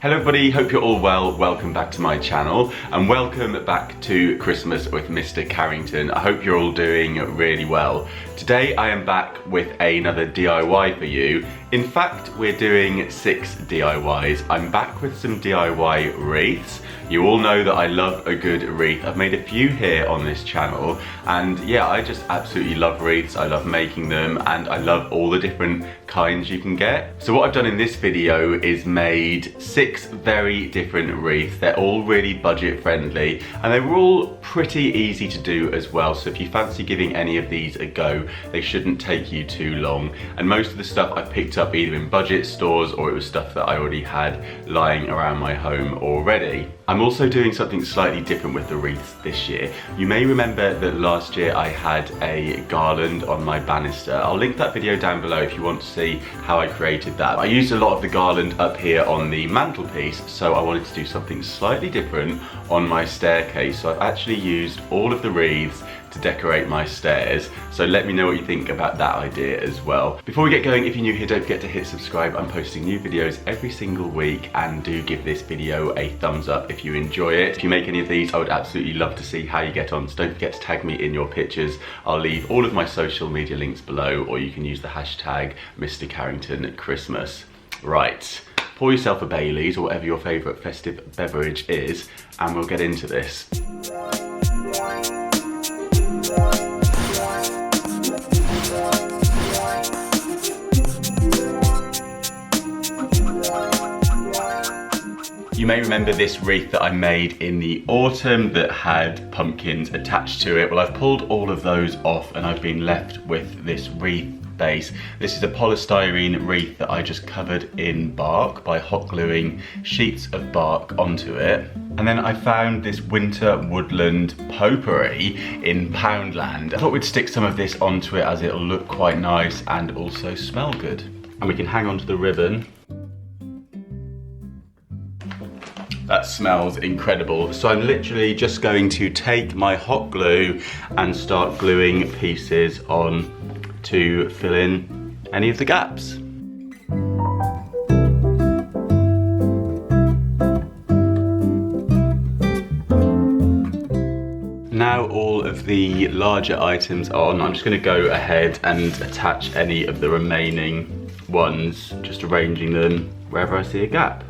Hello everybody, hope you're all well. Welcome back to my channel and welcome back to Christmas with Mr. Carrington. I hope you're all doing really well. Today I am back with another DIY for you. In fact, we're doing 6 DIYs. I'm back with some DIY wreaths. You all know that I love a good wreath. I've made a few here on this channel and yeah, I just absolutely love wreaths. I love making them and I love all the different kinds you can get. So what I've done in this video is made 6 very different wreaths. They're all really budget friendly and they were all pretty easy to do as well. So if you fancy giving any of these a go, they shouldn't take you too long. And most of the stuff I picked up either in budget stores or it was stuff that I already had lying around my home already. I'm also doing something slightly different with the wreaths this year. You may remember that last year I had a garland on my banister. I'll link that video down below if you want to see how I created that. I used a lot of the garland up here on the mantelpiece, so I wanted to do something slightly different on my staircase. So I've actually used all of the wreaths to decorate my stairs. So let me know what you think about that idea as well. Before we get going, if you're new here, don't forget to hit subscribe. I'm posting new videos every single week and do give this video a thumbs up if you enjoy it. If you make any of these, I would absolutely love to see how you get on. So don't forget to tag me in your pictures. I'll leave all of my social media links below, or you can use the hashtag Mr. Carrington Christmas. Right, pour yourself a Baileys or whatever your favourite festive beverage is, and we'll get into this. You may remember this wreath that I made in the autumn that had pumpkins attached to it. Well, I've pulled all of those off and I've been left with this wreath base. This is a polystyrene wreath that I just covered in bark by hot gluing sheets of bark onto it. And then I found this winter woodland potpourri in Poundland. I thought we'd stick some of this onto it as it'll look quite nice and also smell good. And we can hang onto the ribbon. That smells incredible. So I'm literally just going to take my hot glue and start gluing pieces on to fill in any of the gaps. Now all of the larger items on, I'm just going to go ahead and attach any of the remaining ones, just arranging them wherever I see a gap.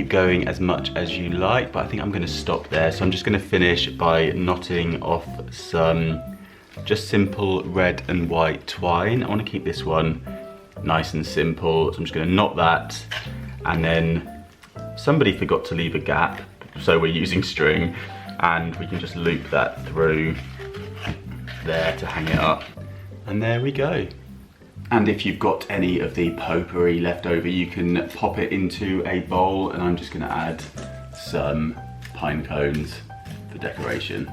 Going as much as you like, but I think I'm going to stop there. So I'm just going to finish by knotting off some just simple red and white twine. I want to keep this one nice and simple, so I'm just going to knot that, and then somebody forgot to leave a gap, so we're using string, and we can just loop that through there to hang it up, and there we go. And if you've got any of the potpourri left over, you can pop it into a bowl, and I'm just going to add some pine cones for decoration.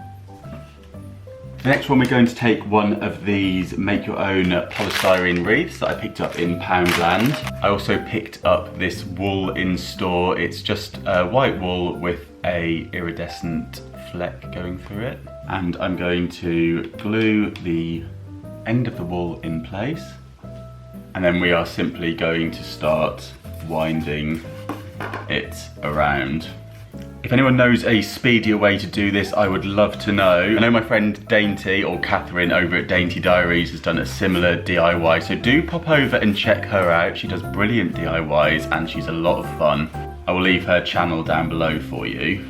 The next one, we're going to take one of these make your own polystyrene wreaths that I picked up in Poundland. I also picked up this wool in store. It's just white wool with a iridescent fleck going through it. And I'm going to glue the end of the wool in place. And then we are simply going to start winding it around. If anyone knows a speedier way to do this, I would love to know. I know my friend Dainty, or Catherine over at Dainty Diaries, has done a similar DIY, so do pop over and check her out. She does brilliant DIYs and she's a lot of fun. I will leave her channel down below for you.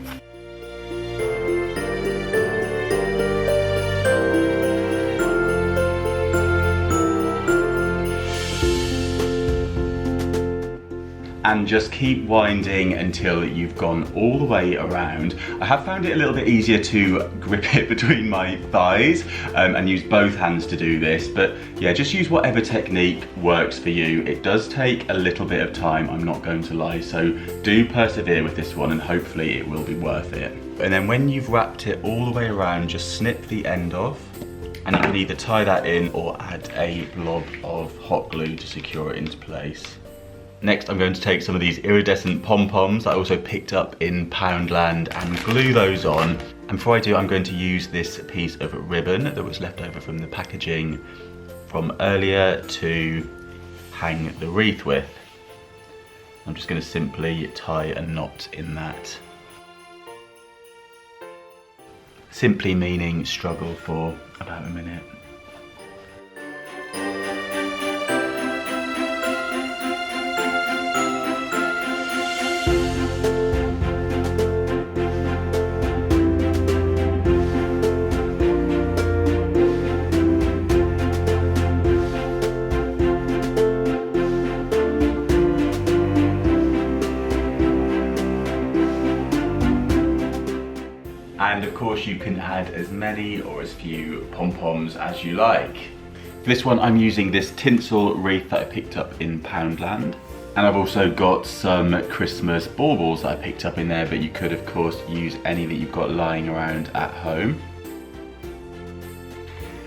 And just keep winding until you've gone all the way around. I have found it a little bit easier to grip it between my thighs and use both hands to do this, but yeah, just use whatever technique works for you. It does take a little bit of time, I'm not going to lie, so do persevere with this one and hopefully it will be worth it. And then when you've wrapped it all the way around, just snip the end off, and you can either tie that in or add a blob of hot glue to secure it into place. Next, I'm going to take some of these iridescent pom-poms that I also picked up in Poundland and glue those on. And before I do, I'm going to use this piece of ribbon that was left over from the packaging from earlier to hang the wreath with. I'm just going to simply tie a knot in that. Simply meaning struggle for about a minute. And of course you can add as many or as few pom-poms as you like. For this one I'm using this tinsel wreath that I picked up in Poundland. And I've also got some Christmas baubles that I picked up in there, but you could of course use any that you've got lying around at home.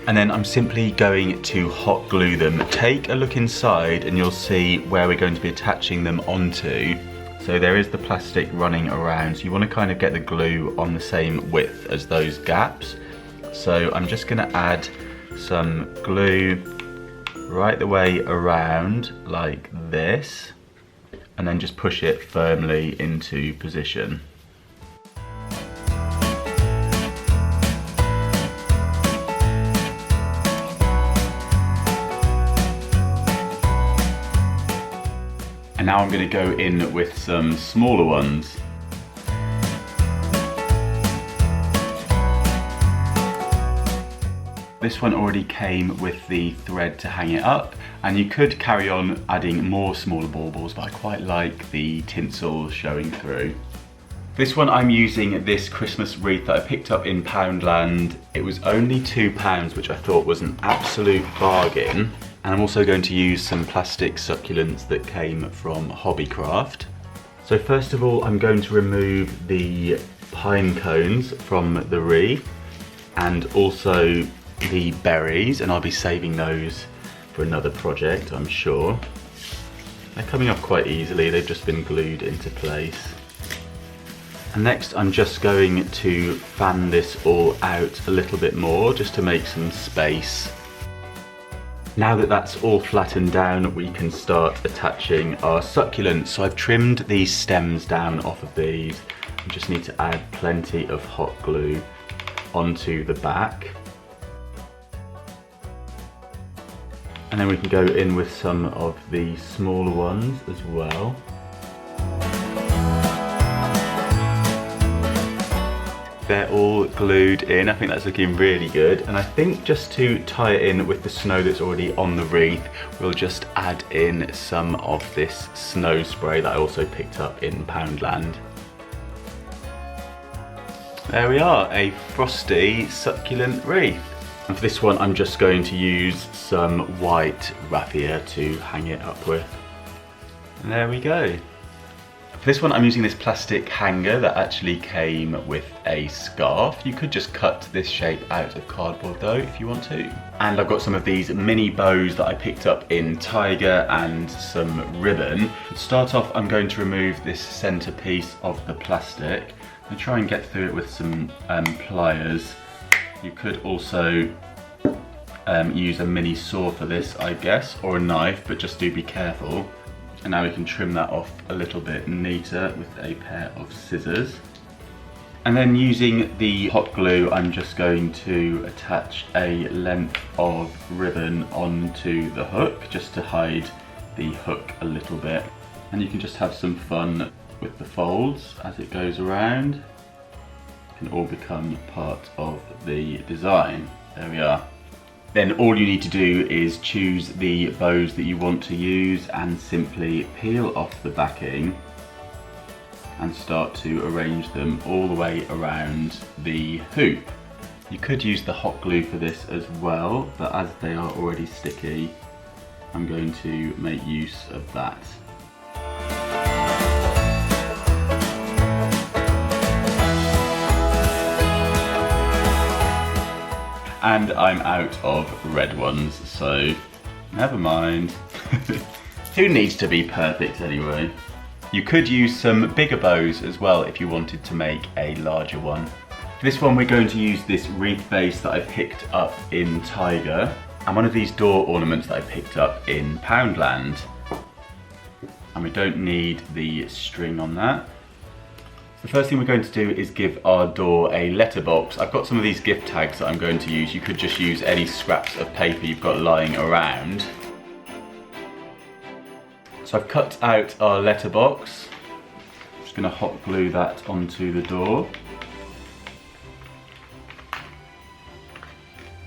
And then I'm simply going to hot glue them. Take a look inside and you'll see where we're going to be attaching them onto. So there is the plastic running around, so you want to kind of get the glue on the same width as those gaps. So I'm just going to add some glue right the way around like this, and then just push it firmly into position. And now I'm going to go in with some smaller ones. This one already came with the thread to hang it up, and you could carry on adding more smaller baubles, but I quite like the tinsel showing through. This one I'm using this Christmas wreath that I picked up in Poundland. It was only £2, which I thought was an absolute bargain. And I'm also going to use some plastic succulents that came from Hobbycraft. So first of all, I'm going to remove the pine cones from the wreath and also the berries, and I'll be saving those for another project, I'm sure. They're coming off quite easily, they've just been glued into place. And next I'm just going to fan this all out a little bit more just to make some space. Now that that's all flattened down, we can start attaching our succulents. So I've trimmed these stems down off of these. We just need to add plenty of hot glue onto the back. And then we can go in with some of the smaller ones as well. They're all glued in. I think that's looking really good. And I think just to tie it in with the snow that's already on the wreath, we'll just add in some of this snow spray that I also picked up in Poundland. There we are, a frosty succulent wreath. And for this one, I'm just going to use some white raffia to hang it up with. And there we go. For this one, I'm using this plastic hanger that actually came with a scarf. You could just cut this shape out of cardboard though, if you want to. And I've got some of these mini bows that I picked up in Tiger and some ribbon. To start off, I'm going to remove this center piece of the plastic and try and get through it with some pliers. You could also use a mini saw for this, I guess, or a knife, but just do be careful. And now we can trim that off a little bit neater with a pair of scissors. And then using the hot glue, I'm just going to attach a length of ribbon onto the hook, just to hide the hook a little bit. And you can just have some fun with the folds as it goes around. It can all become part of the design. There we are. Then all you need to do is choose the bows that you want to use and simply peel off the backing and start to arrange them all the way around the hoop. You could use the hot glue for this as well, but as they are already sticky, I'm going to make use of that. And I'm out of red ones, so never mind. Who needs to be perfect anyway? You could use some bigger bows as well if you wanted to make a larger one. For this one we're going to use this wreath base that I picked up in Tiger and one of these door ornaments that I picked up in Poundland. And we don't need the string on that. The first thing we're going to do is give our door a letterbox. I've got some of these gift tags that I'm going to use. You could just use any scraps of paper you've got lying around. So I've cut out our letterbox. I'm just going to hot glue that onto the door.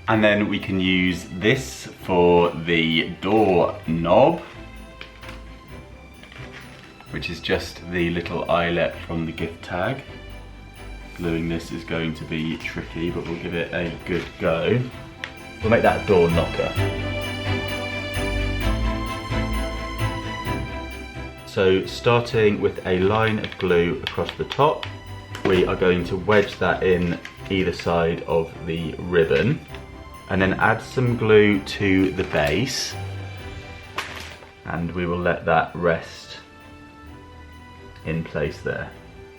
And then we can use this for the door knob, which is just the little eyelet from the gift tag. Gluing this is going to be tricky, but we'll give it a good go. We'll make that a door knocker. So starting with a line of glue across the top, we are going to wedge that in either side of the ribbon and then add some glue to the base, and we will let that rest in place there.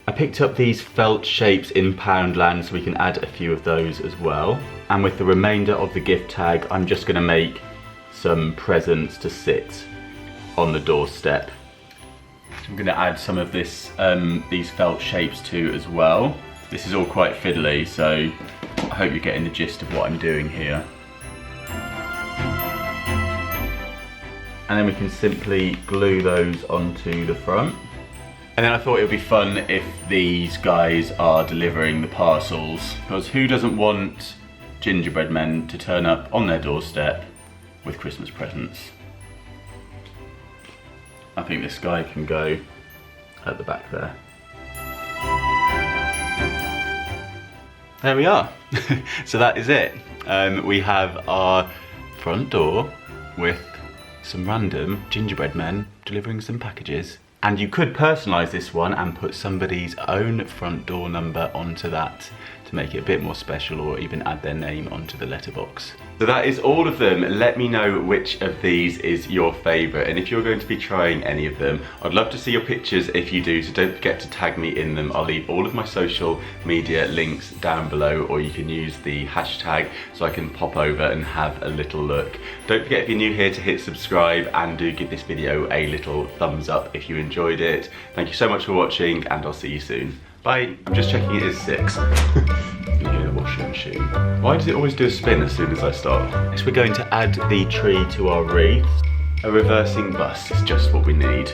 I picked up these felt shapes in Poundland so we can add a few of those as well. And with the remainder of the gift tag, I'm just going to make some presents to sit on the doorstep. So I'm going to add some of this, these felt shapes too as well. This is all quite fiddly, so I hope you're getting the gist of what I'm doing here. And then we can simply glue those onto the front. And then I thought it would be fun if these guys are delivering the parcels, because who doesn't want gingerbread men to turn up on their doorstep with Christmas presents? I think this guy can go at the back there. There we are. So that is it. We have our front door with some random gingerbread men delivering some packages. And you could personalise this one and put somebody's own front door number onto that to make it a bit more special, or even add their name onto the letterbox. So that is all of them. Let me know which of these is your favourite, and if you're going to be trying any of them, I'd love to see your pictures if you do, so don't forget to tag me in them. I'll leave all of my social media links down below, or you can use the hashtag so I can pop over and have a little look. Don't forget, if you're new here, to hit subscribe, and do give this video a little thumbs up if you enjoyed it. Thank you so much for watching, and I'll see you soon. Bye. I'm just checking it is 6. You hear the washing machine. Why does it always do a spin as soon as I stop? Next we're going to add the tree to our wreath. A reversing bus is just what we need.